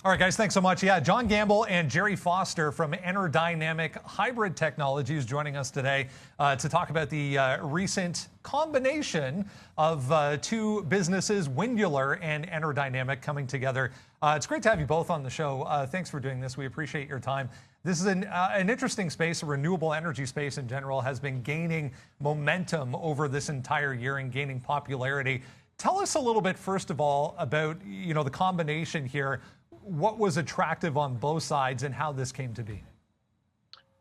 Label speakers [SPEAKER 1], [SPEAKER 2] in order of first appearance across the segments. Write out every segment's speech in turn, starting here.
[SPEAKER 1] All right, guys, thanks so much. Yeah, John Gamble and Jerry Foster from EnerDynamic Hybrid Technologies joining us today to talk about the recent combination of two businesses, Windular and EnerDynamic, coming together. It's great to have you both on the show. Thanks for doing this. We appreciate your time. This is an interesting space. The renewable energy space in general has been gaining momentum over this entire year and gaining popularity. Tell us a little bit, first of all, about the combination here. What was attractive on both sides and how this came to be?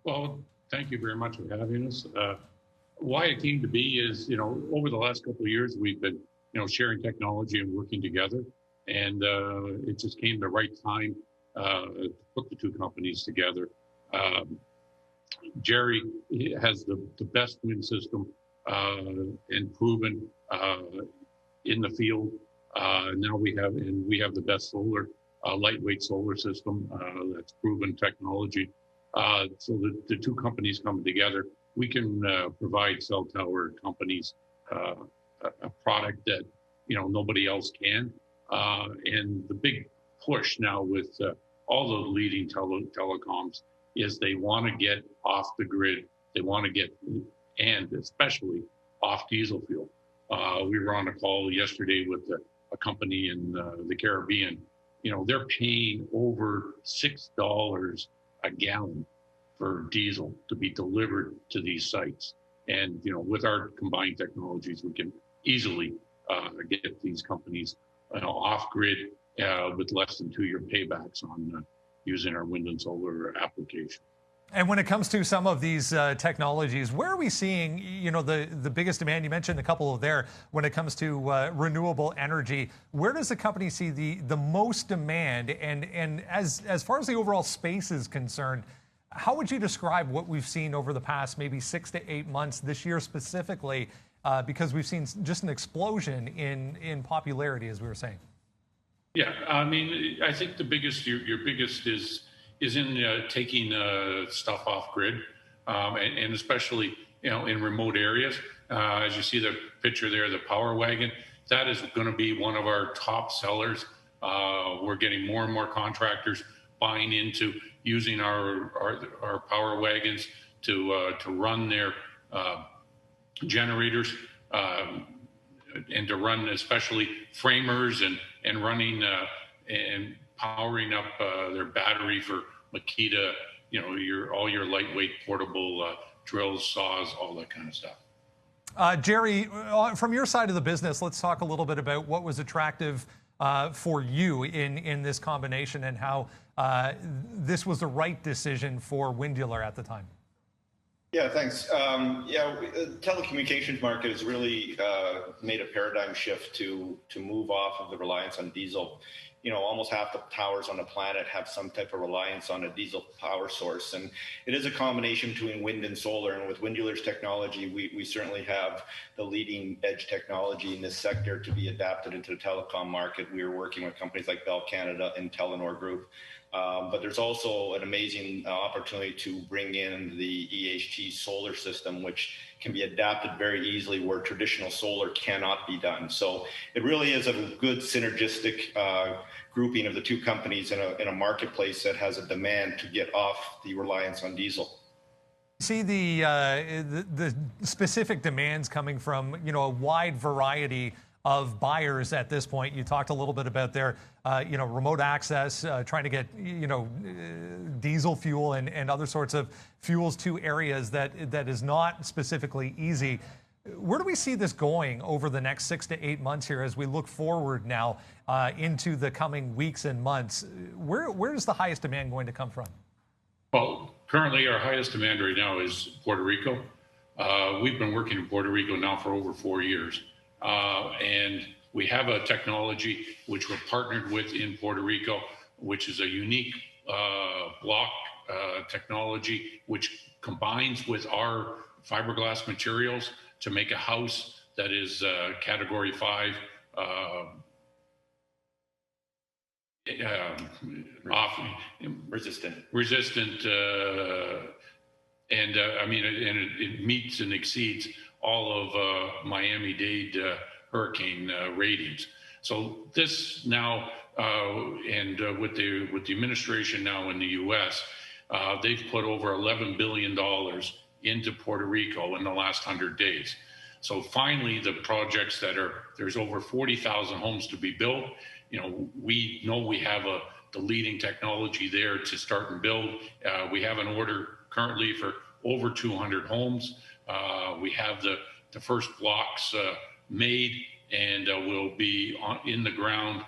[SPEAKER 2] Well, thank you very much for having us. Why it came to be is, over the last couple of years, we've been, sharing technology and working together. And it just came the right time to put the two companies together. Jerry has the best wind system and proven in the field. Now we have the best solar. Lightweight solar system that's proven technology. So the two companies coming together, we can provide cell tower companies a product that nobody else can. And the big push now with all the leading telecoms is they want to get off the grid. They want to get, and especially off diesel fuel. We were on a call yesterday with a company in the Caribbean. They're paying over $6 a gallon for diesel to be delivered to these sites. And, with our combined technologies, we can easily get these companies off grid with less than 2-year paybacks on using our wind and solar application.
[SPEAKER 1] And when it comes to some of these technologies, where are we seeing, the biggest demand? You mentioned a couple there. When it comes to renewable energy, where does the company see the most demand? And as far as the overall space is concerned, how would you describe what we've seen over the past maybe 6 to 8 months, this year specifically, because we've seen just an explosion in popularity, as we were saying?
[SPEAKER 2] Yeah, I mean, I think the biggest, your biggest is in taking stuff off grid, and especially in remote areas. As you see the picture there, the Power Wagon, that is going to be one of our top sellers. We're getting more and more contractors buying into using our Power Wagons to run their generators and to run especially framers and running and powering up their battery for Makita, all your lightweight portable drills, saws, all that kind of stuff.
[SPEAKER 1] Jerry, from your side of the business, let's talk a little bit about what was attractive for you in this combination and how this was the right decision for Windular at the time.
[SPEAKER 3] Yeah, thanks. The telecommunications market has really made a paradigm shift to move off of the reliance on diesel. Almost half the towers on the planet have some type of reliance on a diesel power source. And it is a combination between wind and solar. And with Windular's technology, we certainly have the leading edge technology in this sector to be adapted into the telecom market. We are working with companies like Bell Canada and Telenor Group. But there's also an amazing opportunity to bring in the EHT solar system, which can be adapted very easily where traditional solar cannot be done. So it really is a good synergistic grouping of the two companies in a marketplace that has a demand to get off the reliance on diesel.
[SPEAKER 1] See the specific demands coming from a wide variety of buyers at this point. You talked a little bit about their remote access, trying to get diesel fuel and other sorts of fuels to areas that is not specifically easy. Where do we see this going over the next 6 to 8 months here as we look forward now into the coming weeks and months? Where is the highest demand going to come from?
[SPEAKER 2] Well, currently our highest demand right now is Puerto Rico. We've been working in Puerto Rico now for over 4 years. And we have a technology which we're partnered with in Puerto Rico, which is a unique block technology, which combines with our fiberglass materials to make a house that is category 5 resistant, and it meets and exceeds all of Miami-Dade hurricane ratings. So this now and with the administration now in the U.S., they've put over $11 billion into Puerto Rico in the last 100 days. So finally, the projects there's over 40,000 homes to be built. We know we have the leading technology there to start and build. We have an order currently for over 200 homes. We have the first blocks made, and we'll be in the ground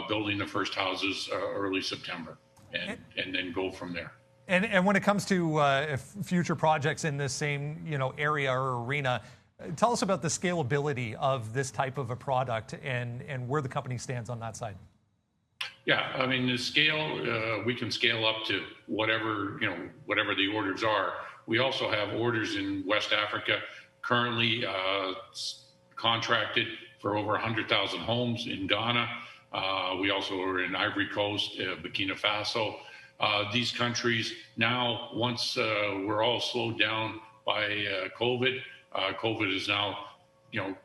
[SPEAKER 2] building the first houses early September, and then go from there.
[SPEAKER 1] And when it comes to future projects in this same area or arena, tell us about the scalability of this type of a product and where the company stands on that side.
[SPEAKER 2] Yeah, I mean, the scale, we can scale up to whatever the orders are. We also have orders in West Africa currently contracted for over 100,000 homes in Ghana. We also are in Ivory Coast, Burkina Faso. These countries now, once we're all slowed down by COVID, COVID is now,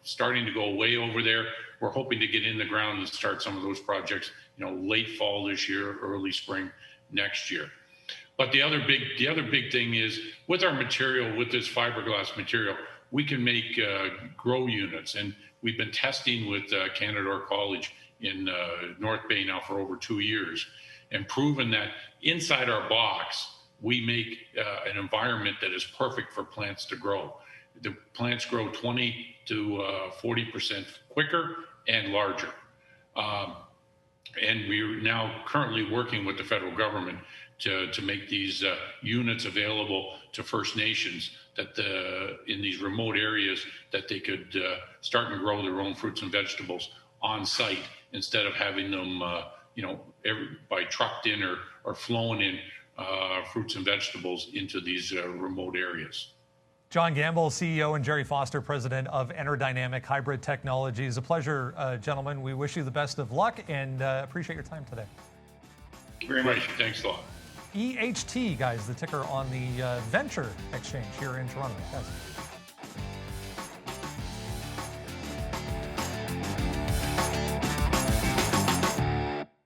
[SPEAKER 2] starting to go away over there. We're hoping to get in the ground and start some of those projects, late fall this year, early spring next year. But the other big thing is with our material, with this fiberglass material, we can make grow units, and we've been testing with Canadore College in North Bay now for over 2 years, and proven that inside our box we make an environment that is perfect for plants to grow. The plants grow 20 to 40% quicker and larger. And we're now currently working with the federal government to make these units available to First Nations that in these remote areas, that they could start and grow their own fruits and vegetables on site instead of having them, by trucked in or flown in fruits and vegetables into these remote areas.
[SPEAKER 1] John Gamble, CEO, and Jerry Foster, President of EnerDynamic Hybrid Technologies. A pleasure, gentlemen. We wish you the best of luck and appreciate your time today.
[SPEAKER 3] Very much.
[SPEAKER 2] Thanks a lot.
[SPEAKER 1] EHT, guys, the ticker on the Venture Exchange here in Toronto. Guys.